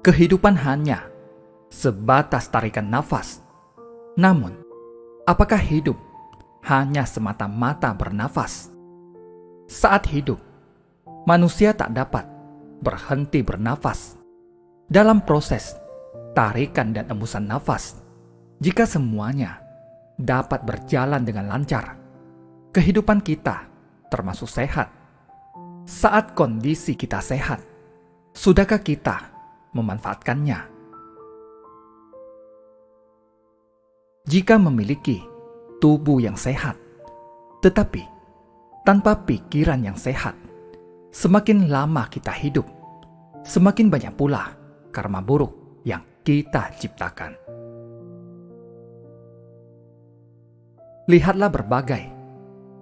Kehidupan hanya sebatas tarikan nafas. Namun, apakah hidup hanya semata-mata bernafas? Saat hidup, manusia tak dapat berhenti bernafas. Dalam proses tarikan dan embusan nafas, jika semuanya dapat berjalan dengan lancar, kehidupan kita termasuk sehat. Saat kondisi kita sehat, sudahkah kita memanfaatkannya? Jika memiliki tubuh yang sehat, tetapi tanpa pikiran yang sehat, semakin lama kita hidup, semakin banyak pula karma buruk yang kita ciptakan. Lihatlah berbagai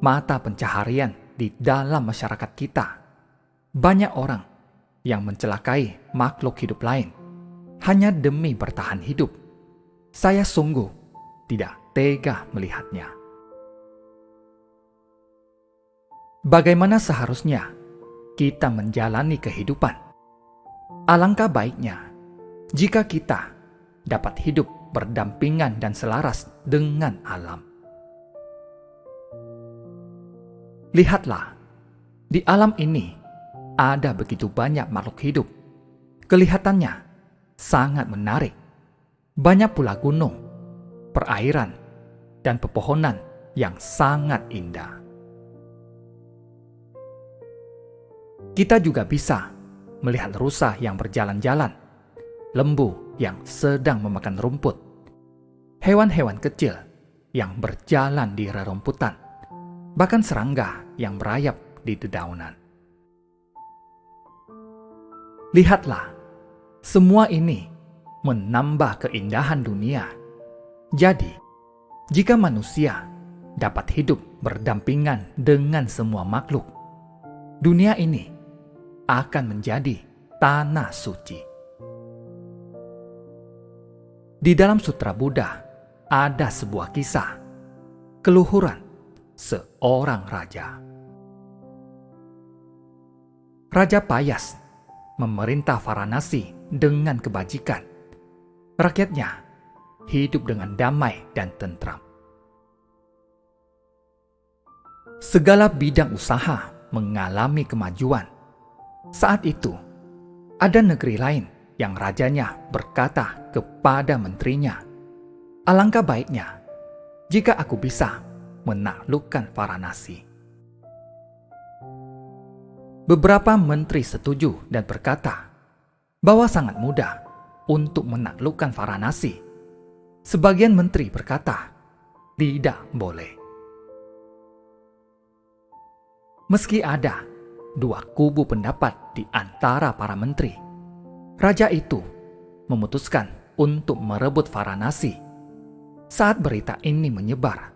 mata pencaharian di dalam masyarakat kita. Banyak orang yang mencelakai makhluk hidup lain hanya demi bertahan hidup. Saya sungguh tidak tega melihatnya. Bagaimana seharusnya kita menjalani kehidupan? Alangkah baiknya jika kita dapat hidup berdampingan dan selaras dengan alam. Lihatlah, di alam ini ada begitu banyak makhluk hidup. Kelihatannya sangat menarik. Banyak pula gunung, perairan, dan pepohonan yang sangat indah. Kita juga bisa melihat rusa yang berjalan-jalan, lembu yang sedang memakan rumput, hewan-hewan kecil yang berjalan di rerumputan, bahkan serangga yang merayap di dedaunan. Lihatlah, semua ini menambah keindahan dunia. Jadi, jika manusia dapat hidup berdampingan dengan semua makhluk, dunia ini akan menjadi tanah suci. Di dalam Sutra Buddha ada sebuah kisah keluhuran seorang raja. Raja Payas memerintah Varanasi dengan kebajikan. Rakyatnya hidup dengan damai dan tentram. Segala bidang usaha mengalami kemajuan. Saat itu, ada negeri lain yang rajanya berkata kepada menterinya, "Alangkah baiknya jika aku bisa menaklukkan Varanasi." Beberapa menteri setuju dan berkata bahwa sangat mudah untuk menaklukkan Varanasi. Sebagian menteri berkata, tidak boleh. Meski ada dua kubu pendapat di antara para menteri, raja itu memutuskan untuk merebut Varanasi. Saat berita ini menyebar,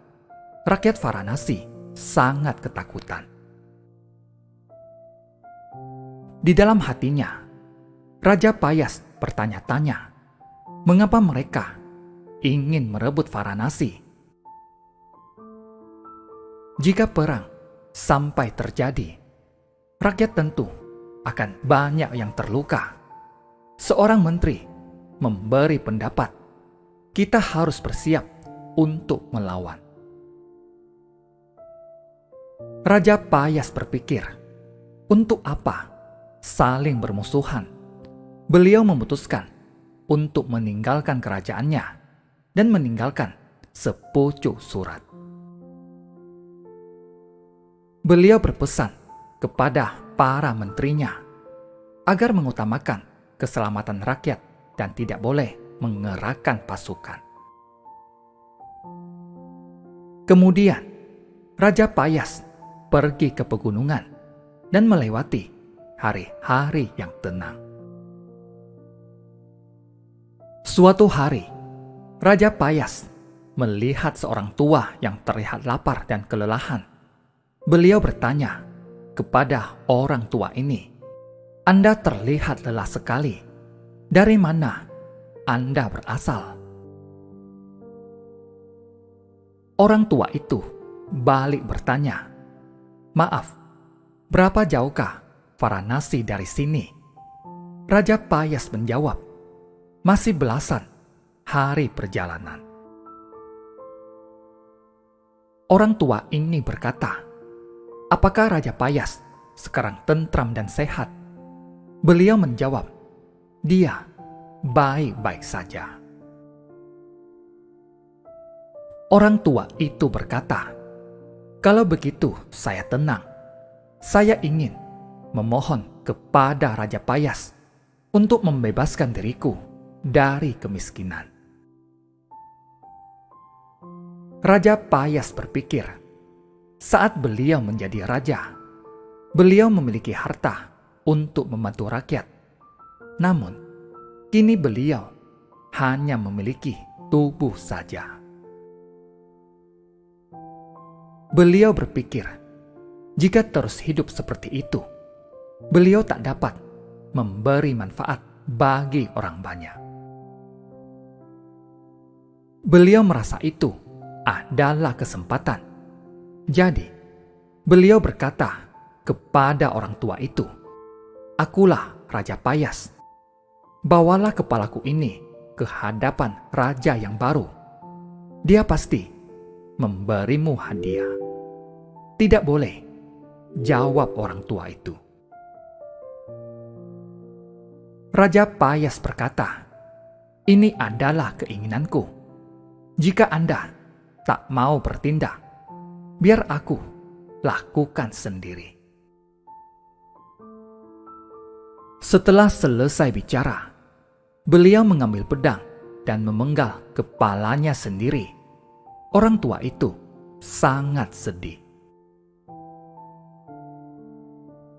rakyat Varanasi sangat ketakutan. Di dalam hatinya, Raja Payas bertanya-tanya, mengapa mereka ingin merebut Varanasi? Jika perang sampai terjadi, rakyat tentu akan banyak yang terluka. Seorang menteri memberi pendapat, kita harus bersiap untuk melawan. Raja Payas berpikir, untuk apa saling bermusuhan? Beliau memutuskan untuk meninggalkan kerajaannya dan meninggalkan sepucuk surat. Beliau berpesan kepada para menterinya agar mengutamakan keselamatan rakyat dan tidak boleh mengerahkan pasukan. Kemudian, Raja Payas pergi ke pegunungan dan melewati hari-hari yang tenang. Suatu hari, Raja Payas melihat seorang tua yang terlihat lapar dan kelelahan. Beliau bertanya kepada orang tua ini, "Anda terlihat lelah sekali. Dari mana Anda berasal?" Orang tua itu balik bertanya, "Maaf, "Berapa jauhkah Varanasi dari sini?" Raja Payas menjawab, "Masih belasan hari perjalanan." Orang tua ini berkata, "Apakah Raja Payas sekarang tentram dan sehat?" Beliau menjawab, "Dia baik-baik saja." Orang tua itu berkata, "Kalau begitu saya tenang. Saya ingin memohon kepada Raja Payas untuk membebaskan diriku dari kemiskinan." Raja Payas berpikir, saat beliau menjadi raja, beliau memiliki harta untuk membantu rakyat. Namun, kini beliau hanya memiliki tubuh saja. Beliau berpikir, jika terus hidup seperti itu, beliau tak dapat memberi manfaat bagi orang banyak. Beliau merasa itu adalah kesempatan. Jadi, beliau berkata kepada orang tua itu, "Akulah Raja Payas. Bawalah kepalaku ini ke hadapan raja yang baru. Dia pasti memberimu hadiah." "Tidak boleh," jawab orang tua itu. Raja Payas berkata, "Ini adalah keinginanku. Jika Anda tak mau bertindak, biar aku lakukan sendiri." Setelah selesai bicara, beliau mengambil pedang dan memenggal kepalanya sendiri. Orang tua itu sangat sedih.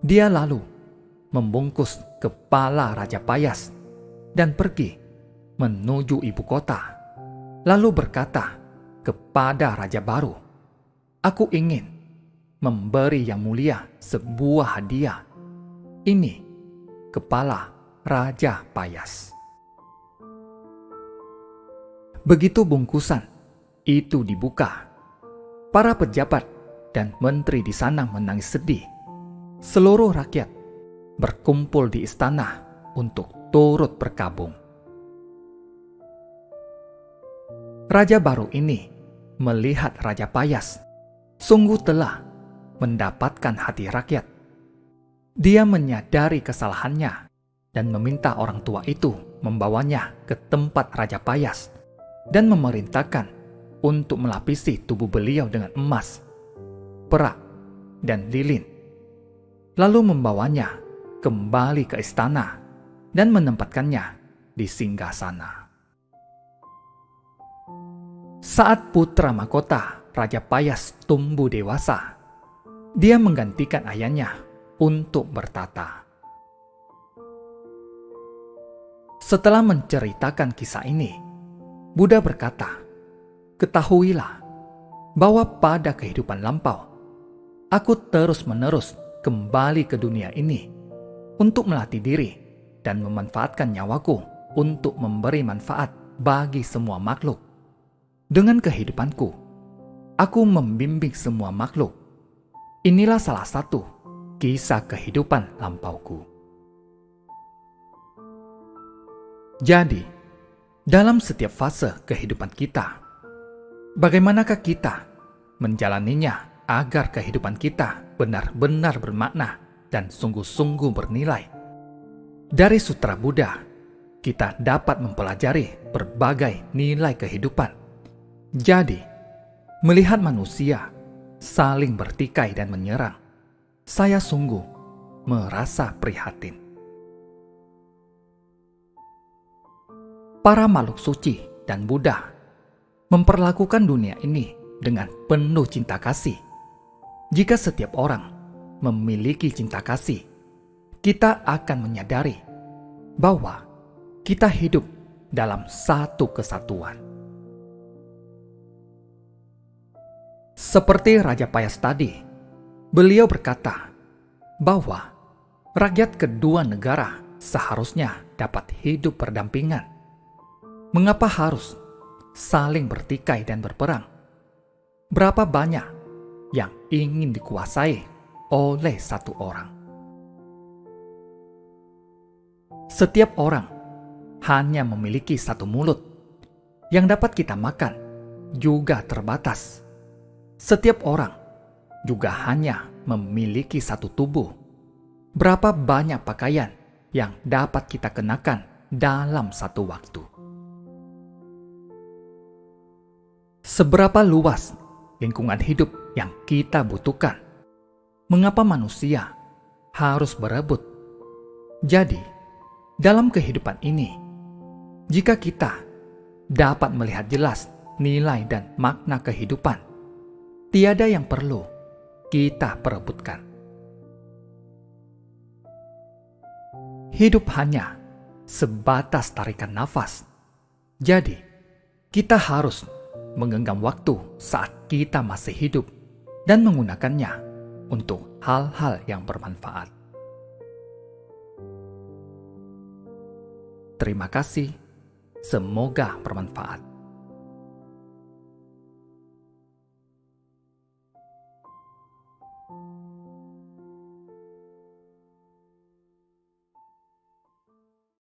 Dia lalu membungkus kepala Raja Payas dan pergi menuju ibu kota, lalu berkata kepada raja baru, "Aku ingin memberi yang mulia sebuah hadiah. Ini kepala Raja Payas." Begitu bungkusan itu dibuka, para pejabat dan menteri di sana menangis sedih. Seluruh rakyat berkumpul di istana untuk turut berkabung. Raja baru ini melihat Raja Payas sungguh telah mendapatkan hati rakyat. Dia menyadari kesalahannya dan meminta orang tua itu membawanya ke tempat Raja Payas dan memerintahkan untuk melapisi tubuh beliau dengan emas, perak, dan lilin. Lalu membawanya kembali ke istana dan menempatkannya di singgasana. Saat putra mahkota Raja Payas tumbuh dewasa, dia menggantikan ayahnya untuk bertata. Setelah menceritakan kisah ini, Buddha berkata, "Ketahuilah bahwa pada kehidupan lampau, aku terus-menerus kembali ke dunia ini untuk melatih diri dan memanfaatkan nyawaku untuk memberi manfaat bagi semua makhluk. Dengan kehidupanku, aku membimbing semua makhluk. Inilah salah satu kisah kehidupan lampauku." Jadi, dalam setiap fase kehidupan kita, bagaimanakah kita menjalaninya agar kehidupan kita benar-benar bermakna dan sungguh-sungguh bernilai? Dari Sutra Buddha, kita dapat mempelajari berbagai nilai kehidupan. Jadi, melihat manusia saling bertikai dan menyerang, saya sungguh merasa prihatin. Para makhluk suci dan Buddha memperlakukan dunia ini dengan penuh cinta kasih. Jika setiap orang memiliki cinta kasih, kita akan menyadari bahwa kita hidup dalam satu kesatuan. Seperti Raja Payas tadi, beliau berkata bahwa rakyat kedua negara seharusnya dapat hidup berdampingan. Mengapa harus saling bertikai dan berperang? Berapa banyak yang ingin dikuasai oleh satu orang. Setiap orang hanya memiliki satu mulut. Yang dapat kita makan juga terbatas. Setiap orang juga hanya memiliki satu tubuh. Berapa banyak pakaian yang dapat kita kenakan dalam satu waktu? Seberapa luas lingkungan hidup yang kita butuhkan? Mengapa manusia harus berebut? Jadi, dalam kehidupan ini, jika kita dapat melihat jelas nilai dan makna kehidupan, tiada yang perlu kita perebutkan. Hidup hanya sebatas tarikan nafas. Jadi, kita harus menggenggam waktu saat kita masih hidup dan menggunakannya untuk hal-hal yang bermanfaat. Terima kasih. Semoga bermanfaat.